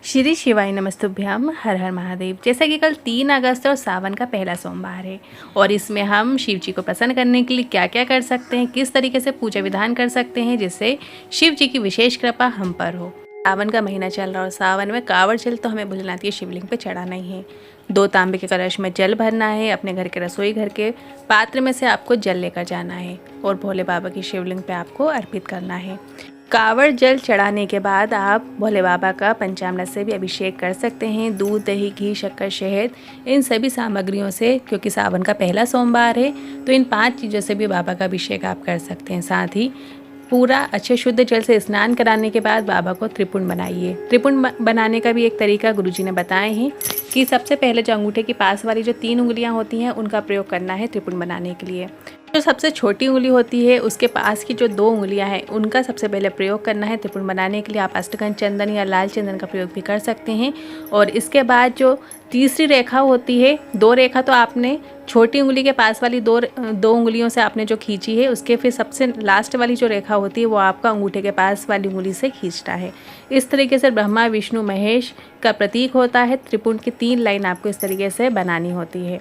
श्री शिवाय नमस्तुभ्यम। हर हर महादेव। जैसा कि कल 3 अगस्त और सावन का पहला सोमवार है और इसमें हम शिव जी को प्रसन्न करने के लिए क्या क्या कर सकते हैं, किस तरीके से पूजा विधान कर सकते हैं जिससे शिव जी की विशेष कृपा हम पर हो। सावन का महीना चल रहा और सावन में कांवड़ जल तो हमें भोलेनाथ के शिवलिंग पे चढ़ाना ही है। 2 तांबे के कलश में जल भरना है। अपने घर के रसोई घर के पात्र में से आपको जल लेकर जाना है और भोले बाबा की शिवलिंग पे आपको अर्पित करना है। कांवड़ जल चढ़ाने के बाद आप भोले बाबा का पंचामृत से भी अभिषेक कर सकते हैं। दूध, दही, घी, शक्कर, शहद, इन सभी सामग्रियों से, क्योंकि सावन का पहला सोमवार है तो इन 5 चीज़ों से भी बाबा का अभिषेक आप कर सकते हैं। साथ ही पूरा अच्छे शुद्ध जल से स्नान कराने के बाद बाबा को त्रिपुंड बनाइए। त्रिपुंड बनाने का भी एक तरीका गुरुजी ने बताए हैं कि सबसे पहले जो अंगूठे के पास वाली जो 3 उंगलियां होती हैं उनका प्रयोग करना है त्रिपुंड बनाने के लिए। जो सबसे छोटी उंगली होती है उसके पास की जो 2 उंगलियां हैं उनका सबसे पहले प्रयोग करना है त्रिपुंड बनाने के लिए। आप अष्टगंध चंदन या लाल चंदन का प्रयोग भी कर सकते हैं। और इसके बाद जो तीसरी रेखा होती है, 2 रेखा तो आपने छोटी उंगली के पास वाली 2 उंगलियों से आपने जो खींची है, उसके फिर सबसे लास्ट वाली जो रेखा होती है वो आपका अंगूठे के पास वाली उंगली से खींचना है। इस तरीके से ब्रह्मा, विष्णु, महेश का प्रतीक होता है। त्रिपुंड की 3 लाइन आपको इस तरीके से बनानी होती है।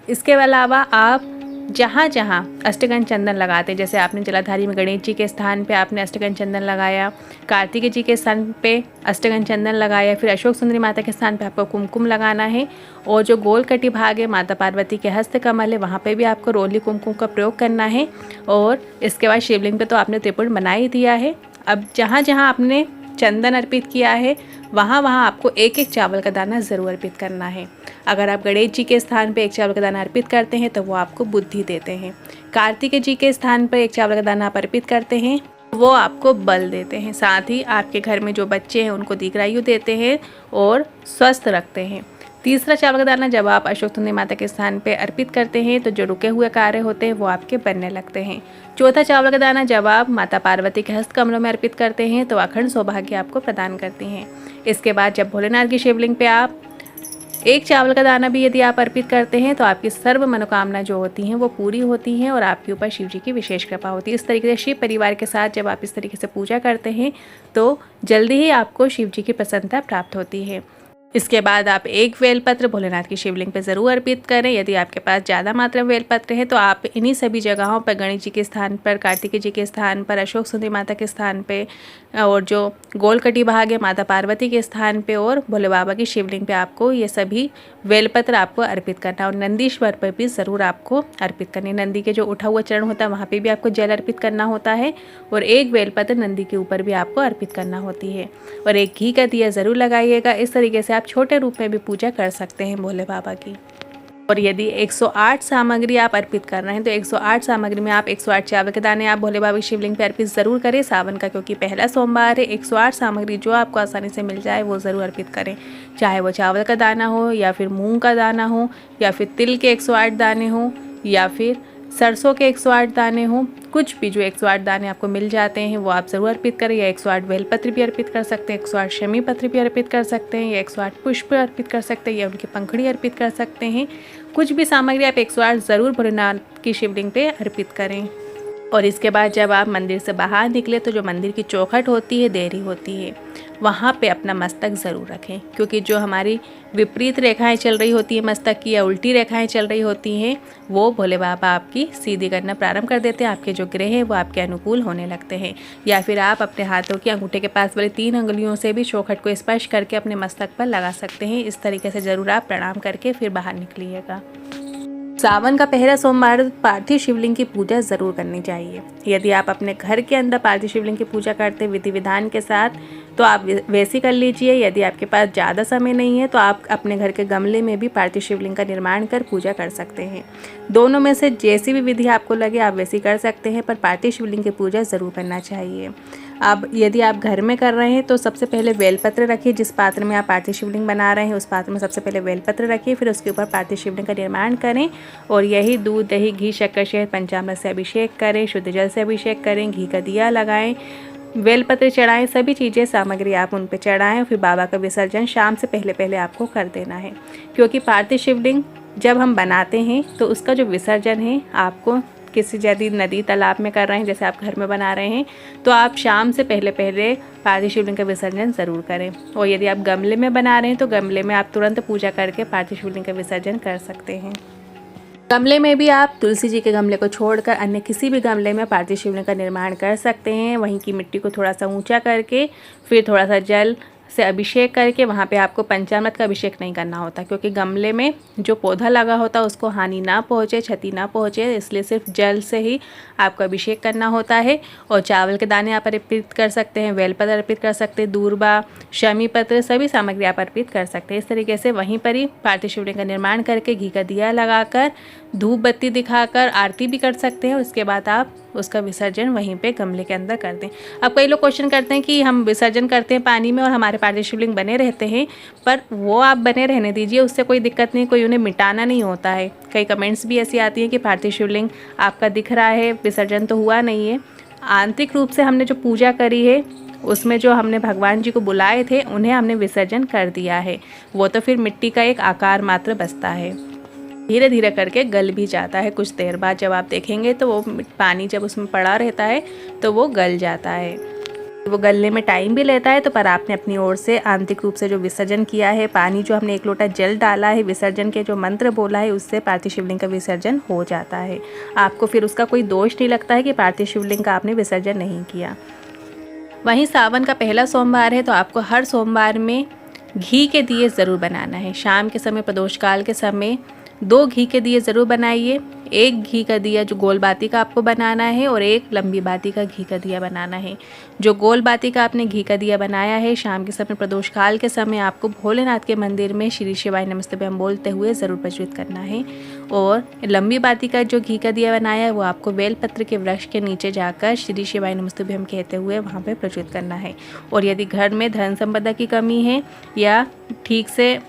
इसके अलावा आप जहाँ जहाँ अष्टगंध चंदन लगाते हैं, जैसे आपने जलाधारी में गणेश जी के स्थान पे आपने अष्टगंध चंदन लगाया, कार्तिकेय जी के स्थान पे अष्टगंध चंदन लगाया, फिर अशोक सुंदरी माता के स्थान पे आपको कुमकुम लगाना है। और जो गोल कटी भाग है माता पार्वती के हस्त कमल है, वहाँ पे भी आपको रोली कुमकुम का प्रयोग करना है। और इसके बाद शिवलिंग पे तो आपने त्रिपुंड बना ही दिया है। अब जहाँ जहाँ आपने चंदन अर्पित किया है वहाँ वहाँ आपको 1-1 चावल का दाना ज़रूर अर्पित करना है। अगर आप गणेश जी के स्थान पे 1 चावल का दाना अर्पित करते हैं तो वो आपको बुद्धि देते हैं। कार्तिकेय जी के स्थान पर 1 चावल का दाना आप अर्पित करते हैं, वो आपको बल देते हैं। साथ ही आपके घर में जो बच्चे हैं उनको दीर्घायु देते हैं और स्वस्थ रखते हैं। तीसरा चावल का दाना जब आप अशोक सुंदरी माता के स्थान पे अर्पित करते हैं तो जो रुके हुए कार्य होते हैं वो आपके बनने लगते हैं। चौथा चावल का दाना जब आप माता पार्वती के हस्त कमलों में अर्पित करते हैं तो अखंड सौभाग्य आपको प्रदान करती हैं। इसके बाद जब भोलेनाथ की शिवलिंग पे आप 1 चावल का दाना भी यदि आप अर्पित करते हैं तो आपकी सर्व मनोकामना जो होती हैं वो पूरी होती हैं और आपके ऊपर शिव जी की विशेष कृपा होती है। इस तरीके से शिव परिवार के साथ जब आप इस तरीके से पूजा करते हैं तो जल्दी ही आपको शिव जी की प्रसन्नता प्राप्त होती है। इसके बाद आप 1 बेलपत्र भोलेनाथ की शिवलिंग पे ज़रूर अर्पित करें। यदि आपके पास ज़्यादा मात्रा में बेलपत्र है तो आप इन्हीं सभी जगहों पर, गणेश जी के स्थान पर, कार्तिकेय जी के स्थान पर, अशोक सुंदरी माता के स्थान पे, और जो गोल कटी भाग है माता पार्वती के स्थान पे और भोले बाबा की शिवलिंग पे आपको ये सभी बेलपत्र आपको अर्पित करना। और नंदीश्वर पर भी ज़रूर आपको अर्पित करनी। नंदी के जो उठा हुआ चरण होता है वहाँ पे भी आपको जल अर्पित करना होता है और 1 बेलपत्र नंदी के ऊपर भी आपको अर्पित करना होती है। और 1 घी का दिया ज़रूर लगाइएगा। इस तरीके से आप छोटे रूप में भी पूजा कर सकते हैं भोले बाबा की। और यदि 108 सामग्री आप अर्पित कर रहे हैं तो 108 सामग्री में आप 108 चावल के दाने आप भोले बाबा की शिवलिंग पे अर्पित ज़रूर करें। सावन का क्योंकि पहला सोमवार है, 108 सामग्री जो आपको आसानी से मिल जाए वो ज़रूर अर्पित करें। चाहे वो चावल का दाना हो या फिर मूंग का दाना हो या फिर तिल के 108 दाने हो या फिर सरसों के 108 दाने हों, कुछ भी जो 108 दाने आपको मिल जाते हैं वो आप ज़रूर अर्पित करें। या 108 बेलपत्र भी अर्पित कर सकते हैं, 108 शमी पत्र भी अर्पित कर सकते हैं, या 108 पुष्प अर्पित कर सकते हैं, या उनकी पंखड़ी अर्पित कर सकते हैं। कुछ भी सामग्री आप 108 ज़रूर भोलेनाथ की शिवलिंग पे अर्पित करें। और इसके बाद जब आप मंदिर से बाहर निकले तो जो मंदिर की चौखट होती है, देहरी होती है, वहाँ पे अपना मस्तक ज़रूर रखें। क्योंकि जो हमारी विपरीत रेखाएं चल रही होती है मस्तक की, या उल्टी रेखाएं चल रही होती हैं, वो भोले बाबा आपकी सीधी करना प्रारंभ कर देते हैं। आपके जो ग्रह हैं वो आपके अनुकूल होने लगते हैं। या फिर आप अपने हाथों की अंगूठे के पास वाली 3 अंगुलियों से भी चौखट को स्पर्श करके अपने मस्तक पर लगा सकते हैं। इस तरीके से ज़रूर आप प्रणाम करके फिर बाहर निकलिएगा। सावन का पहला सोमवार पार्थिव शिवलिंग की पूजा ज़रूर करनी चाहिए। यदि आप अपने घर के अंदर पार्थिव शिवलिंग की पूजा करते हैं विधि विधान के साथ तो आप वैसे कर लीजिए। यदि आपके पास ज़्यादा समय नहीं है तो आप अपने घर के गमले में भी पार्थिव शिवलिंग का निर्माण कर पूजा कर सकते हैं। दोनों में से जैसी भी विधि आपको लगे आप वैसी कर सकते हैं, पर पार्थिव शिवलिंग की पूजा ज़रूर करना चाहिए। अब यदि आप घर में कर रहे हैं तो सबसे पहले बेलपत्र रखिए। जिस पात्र में आप पार्थिव शिवलिंग बना रहे हैं उस पात्र में सबसे पहले बेलपत्र रखिए, फिर उसके ऊपर पार्थिव शिवलिंग का निर्माण करें और यही दूध, दही, घी, शक्कर, शहद, पंचामृत से अभिषेक करें, शुद्ध जल से अभिषेक करें, घी का दिया लगाएं, बेलपत्र चढ़ाएं, सभी चीज़ें सामग्री आप उन पर चढ़ाएं। फिर बाबा का विसर्जन शाम से पहले पहले आपको कर देना है। क्योंकि पार्थिव शिवलिंग जब हम बनाते हैं तो उसका जो विसर्जन है आपको किसी यदि नदी तालाब में कर रहे हैं, जैसे आप घर में बना रहे हैं, तो आप शाम से पहले पार्थिव शिवलिंग का विसर्जन ज़रूर करें। और यदि आप गमले में बना रहे हैं तो गमले में आप तुरंत पूजा करके पार्थिव शिवलिंग का विसर्जन कर सकते हैं। गमले में भी आप तुलसी जी के गमले को छोड़कर अन्य किसी भी गमले में पार्थिव शिवलिंग का निर्माण कर सकते हैं। वहीं की मिट्टी को थोड़ा सा ऊंचा करके फिर थोड़ा सा जल से अभिषेक करके, वहाँ पे आपको पंचामृत का अभिषेक नहीं करना होता, क्योंकि गमले में जो पौधा लगा होता है उसको हानि ना पहुँचे, क्षति ना पहुँचे, इसलिए सिर्फ जल से ही आपको अभिषेक करना होता है। और चावल के दाने आप अर्पित कर सकते हैं, बेलपत्र अर्पित कर सकते हैं, दूर्बा, शमी पत्र, सभी सामग्री आप अर्पित कर सकते हैं। इस तरीके से वहीं पर ही पार्थिव शिवलिंग का निर्माण करके घी का दिया लगाकर धूप बत्ती दिखाकर आरती भी कर सकते हैं। उसके बाद आप उसका विसर्जन वहीं पे गमले के अंदर कर दें। अब कई लोग क्वेश्चन करते हैं कि हम विसर्जन करते हैं पानी में और हमारे पार्थिव शिवलिंग बने रहते हैं, पर वो आप बने रहने दीजिए, उससे कोई दिक्कत नहीं, कोई उन्हें मिटाना नहीं होता है। कई कमेंट्स भी ऐसी आती हैं कि पार्थिव शिवलिंग आपका दिख रहा है, विसर्जन तो हुआ नहीं है। आंतरिक रूप से हमने जो पूजा करी है उसमें जो हमने भगवान जी को बुलाए थे उन्हें हमने विसर्जन कर दिया है, वो तो फिर मिट्टी का एक आकार मात्र बचता है। धीरे धीरे करके गल भी जाता है। कुछ देर बाद जब आप देखेंगे तो वो पानी जब उसमें पड़ा रहता है तो वो गल जाता है। वो गलने में टाइम भी लेता है, तो पर आपने अपनी ओर से आंतरिक रूप से जो विसर्जन किया है, पानी जो हमने 1 लोटा जल डाला है, विसर्जन के जो मंत्र बोला है, उससे पार्थिव शिवलिंग का विसर्जन हो जाता है। आपको फिर उसका कोई दोष नहीं लगता है कि पार्थिव शिवलिंग का आपने विसर्जन नहीं किया। वहीं सावन का पहला सोमवार है, तो आपको हर सोमवार में घी के दिए ज़रूर बनाना है। शाम के समय, प्रदोष काल के समय 2 घी के दिए ज़रूर बनाइए। 1 घी का दिया जो गोल बाती का आपको बनाना है और 1 लंबी बाती का घी का दिया बनाना है। जो गोल बाती का आपने घी का दिया बनाया है, शाम के समय, प्रदोष काल के समय आपको भोलेनाथ के मंदिर में श्री शिवाय नमस्तुभ्यम बोलते हुए ज़रूर प्रज्वलित करना है। और लंबी बाती का जो घी का दिया बनाया है वो आपको बेलपत्र के वृक्ष के नीचे जाकर श्री शिवाय नमस्तुभ्यम कहते हुए वहाँ पर प्रज्वलित करना है। और यदि घर में धन संपदा की कमी है या ठीक से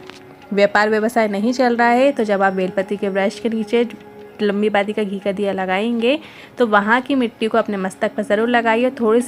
व्यापार व्यवसाय नहीं चल रहा है, तो जब आप बेलपति के वृक्ष के नीचे लंबी बाती का घी का दिया लगाएंगे तो वहाँ की मिट्टी को अपने मस्तक पर ज़रूर लगाइए। थोड़ी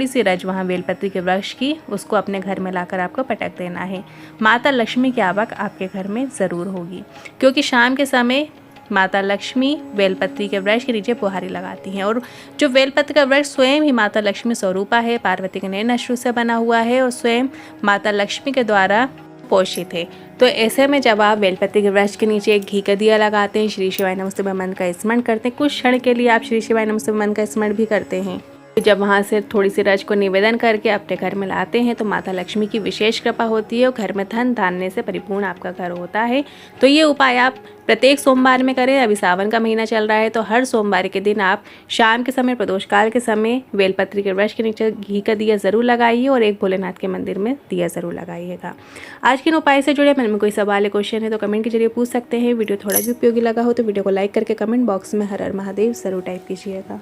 सी रज वहाँ बेलपत्री के वृक्ष की, उसको अपने घर में लाकर आपको पटक देना है। माता लक्ष्मी की आवक आपके घर में ज़रूर होगी, क्योंकि शाम के समय माता लक्ष्मी बेलपत्री के वृक्ष के नीचे बुहारी लगाती हैं। और जो बेलपत्र का वृक्ष स्वयं ही माता लक्ष्मी स्वरूपा है, पार्वती के नयन अश्रु से बना हुआ है और स्वयं माता लक्ष्मी के द्वारा पोषित है। तो ऐसे में जब आप बेलपत्री के वृक्ष के नीचे एक घी का दिया लगाते हैं, श्री शिवाय नमस्तुभ्यम मंत्र का स्मरण करते हैं, कुछ क्षण के लिए आप श्री शिवाय नमस्तुभ्यम मंत्र का स्मरण भी करते हैं, जब वहाँ से थोड़ी सी रज को निवेदन करके अपने घर में लाते हैं तो माता लक्ष्मी की विशेष कृपा होती है और घर में धन धान्य से परिपूर्ण आपका घर होता है। तो ये उपाय आप प्रत्येक सोमवार में करें। अभी सावन का महीना चल रहा है, तो हर सोमवार के दिन आप शाम के समय, प्रदोष काल के समय बेलपत्री के वृक्ष के नीचे घी का दिया ज़रूर लगाइए और एक भोलेनाथ के मंदिर में दिया ज़रूर लगाइएगा। आज के इन उपाय से जुड़े मन में कोई सवाल या क्वेश्चन है तो कमेंट के जरिए पूछ सकते हैं। वीडियो थोड़ा भी उपयोगी लगा हो तो वीडियो को लाइक करके कमेंट बॉक्स में हर हर महादेव ज़रूर टाइप कीजिएगा।